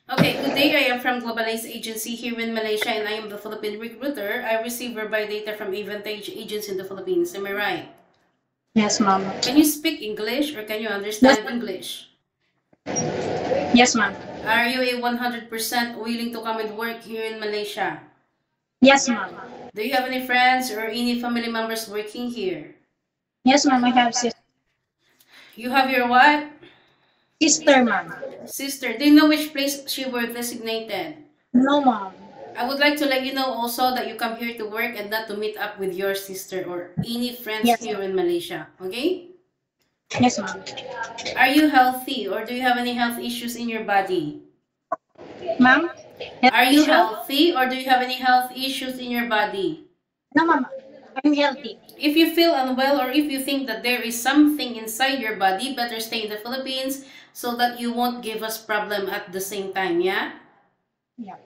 Okay, good day. I am from Globalize Agency here in Malaysia and I am the Philippine recruiter. I receive verbal data from Avantage Agents in the Philippines. Am I right? Yes, ma'am. Can you speak English or can you Yes, understand English? yes, ma'am. Are you a 100% willing to come and work here in Malaysia? Yes, ma'am. Do you have any friends or any family members working here? Yes, ma'am. I have You have your what? sister, ma'am. Sister. Do you know which place she were designated? No, ma'am. I would like to let you know also that you come here to work and not to meet up with your sister or any friends Yes, here in Malaysia. Okay? yes, ma'am. Are you healthy or do you have any health issues in your body? Ma'am? Health Are you issue? healthy or do you have any health issues in your body? No, ma'am. I'm healthy. If you feel unwell or if you think that there is something inside your body, better stay in the Philippines so that you won't give us problem at the same time, yeah? Yeah.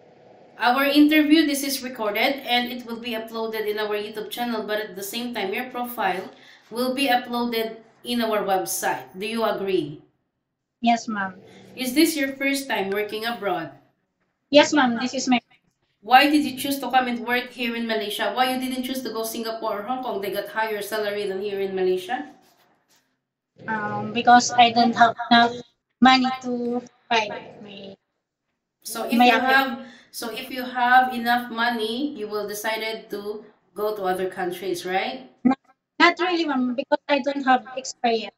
Our interview, this is recorded and it will be uploaded in our YouTube channel, but at the same time, your profile will be uploaded in our website. Do you agree? Yes, ma'am. Is this your first time working abroad? Yes, ma'am. This is my Why did you choose to come and work here in Malaysia? Why you didn't choose to go Singapore or Hong Kong? They got higher salary than here in Malaysia. because I don't have enough money to buy my So if my you outfit. have if you have enough money, you will decided to go to other countries, right? Not really, ma'am, because I don't have experience.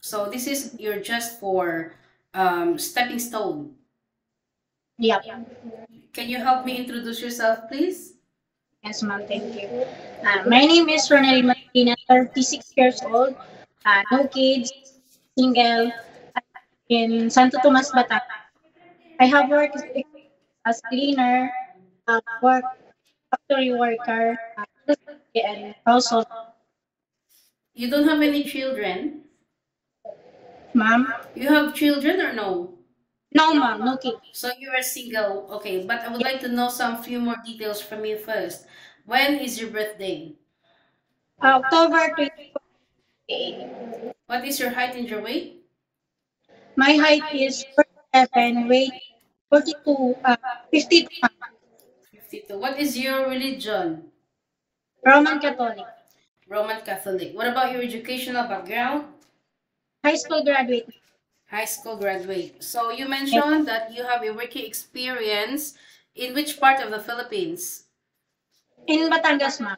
So this is you're just for stepping stone. Yeah. Can you help me introduce yourself, please? Yes, ma'am. Thank you. My name is Ronel Martina, 36 years old. No kids, single, in Santo Tomas, Batangas. I have worked as cleaner, work factory worker, and household. You don't have any children? Ma'am? You have children or no? No, ma'am, no kids. So you are single. Okay, but I would Yeah. like to know some few more details from you first. When is your birthday? October 2028. What is your height and your weight? My height is 47, weight 42, 52, 52. What is your religion? Roman Catholic. Roman Catholic. What about your educational background? High school graduate. High school graduate. So you Yes. mentioned that you have a working experience in which part of the Philippines? In Batangas, ma'am.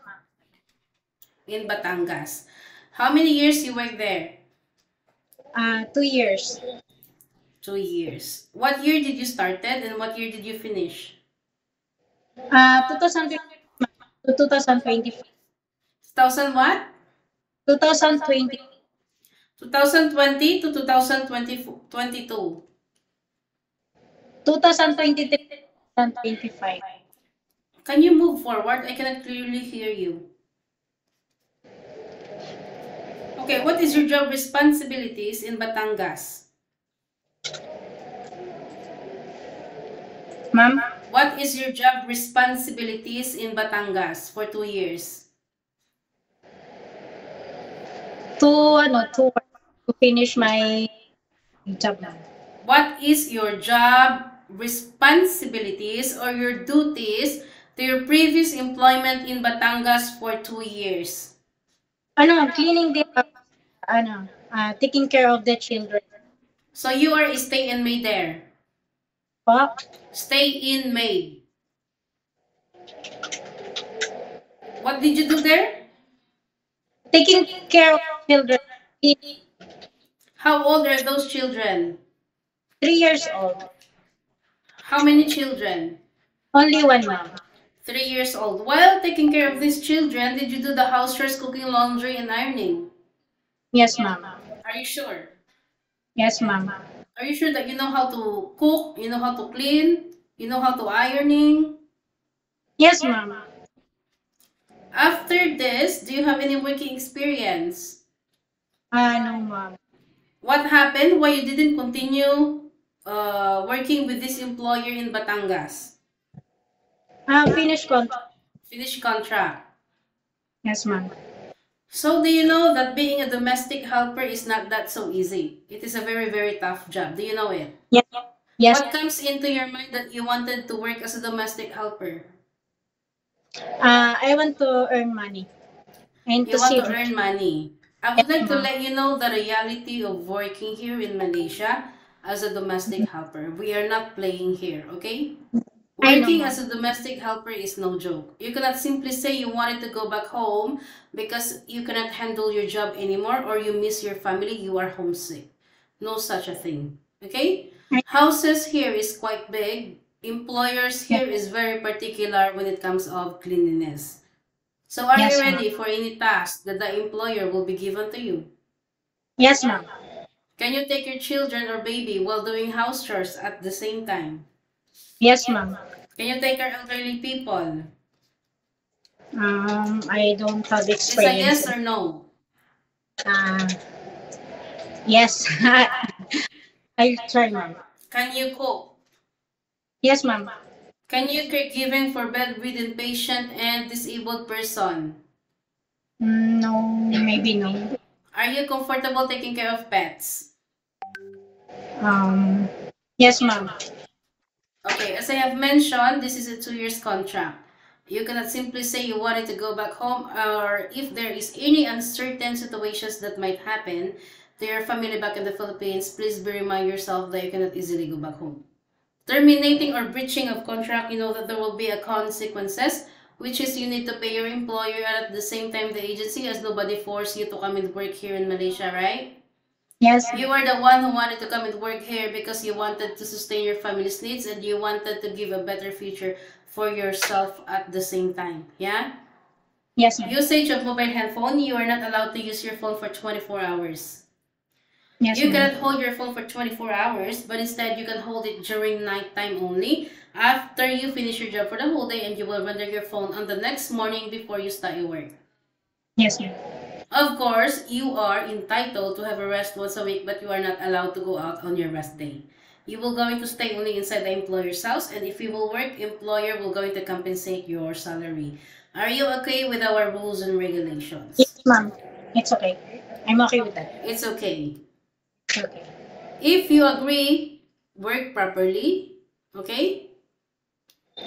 In Batangas. How many years you worked there? 2 years. 2 years. What year did you started and what year did you finish? 2020 to 2025. 2000 what? 2020. 2020 to 2022. 2023, 2025. Can you move forward? I cannot clearly hear you. Okay, what is your job responsibilities in Batangas? Ma'am? What is your job responsibilities in Batangas for 2 years? To finish my job, ma'am. What is your job responsibilities or your duties to your previous employment in Batangas for 2 years? Cleaning the, taking care of the children. So you are a stay-in maid there. Po? Stay-in maid. What did you do there? Taking care of children. How old are those children? 3 years old. How many children? Only one, ma'am. 3 years old. While taking care of these children, did you do the house chores, cooking, laundry, and ironing? Yes, ma'am. Are you sure? Yes, ma'am. Are you sure that you know how to cook, you know how to clean, you know how to ironing? Yes, ma'am. After this, do you have any working experience? No, ma'am. What happened? Why you didn't continue working with this employer in Batangas? Finish contract. Finish contract. Yes, ma'am. So do you know that being a domestic helper is not that so easy? It is a very, very tough job. Do you know it? Yes. Yes. What comes into your mind that you wanted to work as a domestic helper? I want to earn money and You to want to save. earn money. I Yes, would like to ma'am. let you know the reality of working here in Malaysia as a domestic helper. We are not playing here, okay? I know, Working ma'am. as a domestic helper is no joke. You cannot simply say you wanted to go back home because you cannot handle your job anymore or you miss your family, you are homesick. No such a thing. Okay? Houses here is quite big. Employers Yes, here is very particular when it comes of cleanliness. So are you yes, ma'am. ready for any task that the employer will be given to you? Yes, ma'am. Can you take your children or baby while doing house chores at the same time? Yes, ma'am. Can you take care of elderly people? I don't have It's a experience. yes or no. Uh, yes, I'll try, ma'am. Can you cook? Yes, ma'am. Can you caregiving for bedridden patient and disabled person? No, maybe no. Are you comfortable taking care of pets? Um, yes, ma'am. Okay, as I have mentioned, this is a 2 years contract. You cannot simply say you wanted to go back home or if there is any uncertain situations that might happen to your family back in the Philippines, please be remind yourself that you cannot easily go back home. Terminating or breaching of contract, you know that there will be a consequences, which is you need to pay your employer and at the same time the agency as nobody forced you to come and work here in Malaysia, right? Yes, You were the one who wanted to come and work here because you wanted to sustain your family's needs and you wanted to give a better future for yourself at the same time. Yeah? yes, ma'am. Usage of mobile handphone, you are not allowed to use your phone for 24 hours. Yes, You ma'am. cannot hold your phone for 24 hours, but instead you can hold it during night time only after you finish your job for the whole day and you will render your phone on the next morning before you start your work. Yes, ma'am. Of course, you are entitled to have a rest once a week, but you are not allowed to go out on your rest day. You will going to stay only inside the employer's house, and if you will work, employer will going to compensate your salary. Are you okay with our rules and regulations? Yes, ma'am. It's okay. I'm okay with that. It's okay. Okay. If you agree, work properly, okay?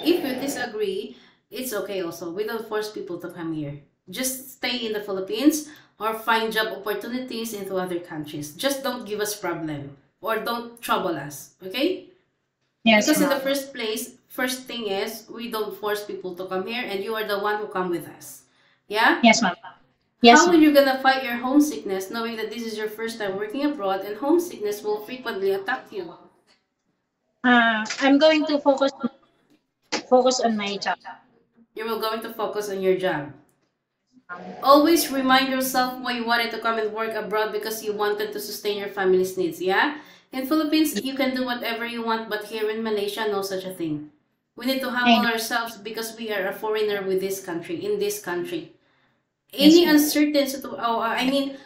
If you disagree, it's okay also. We don't force people to come here. Just stay in the Philippines or find job opportunities into other countries. Just don't give us problem or don't trouble us, okay? Yes, Because in the ma'am. first place, first thing is we don't force people to come here and you are the one who come with us. Yeah? Yes, ma'am. Yes, How will ma'am. you gonna fight your homesickness knowing that this is your first time working abroad and homesickness will frequently attack you? I'm going to focus on my job. You will going to focus on your job. Always remind yourself why you wanted to come and work abroad because you wanted to sustain your family's needs, yeah? In Philippines, you can do whatever you want, but here in Malaysia, no such a thing. We need to I humble know. ourselves because we are a foreigner with this country, in this country. Yes, Any ma'am. uncertainty,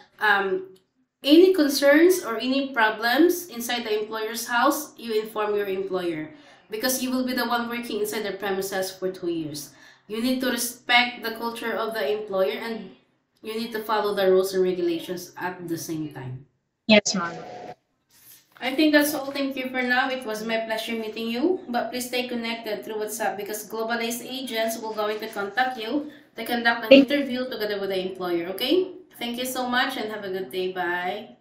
any concerns or any problems inside the employer's house, you inform your employer because you will be the one working inside the premises for 2 years. You need to respect the culture of the employer and you need to follow the rules and regulations at the same time. Yes, ma'am. I think that's all. Thank you for now. It was my pleasure meeting you. But please stay connected through WhatsApp because globalized agents will going to contact you to conduct an Thank interview together with the employer. Okay? Thank you so much and have a good day. Bye.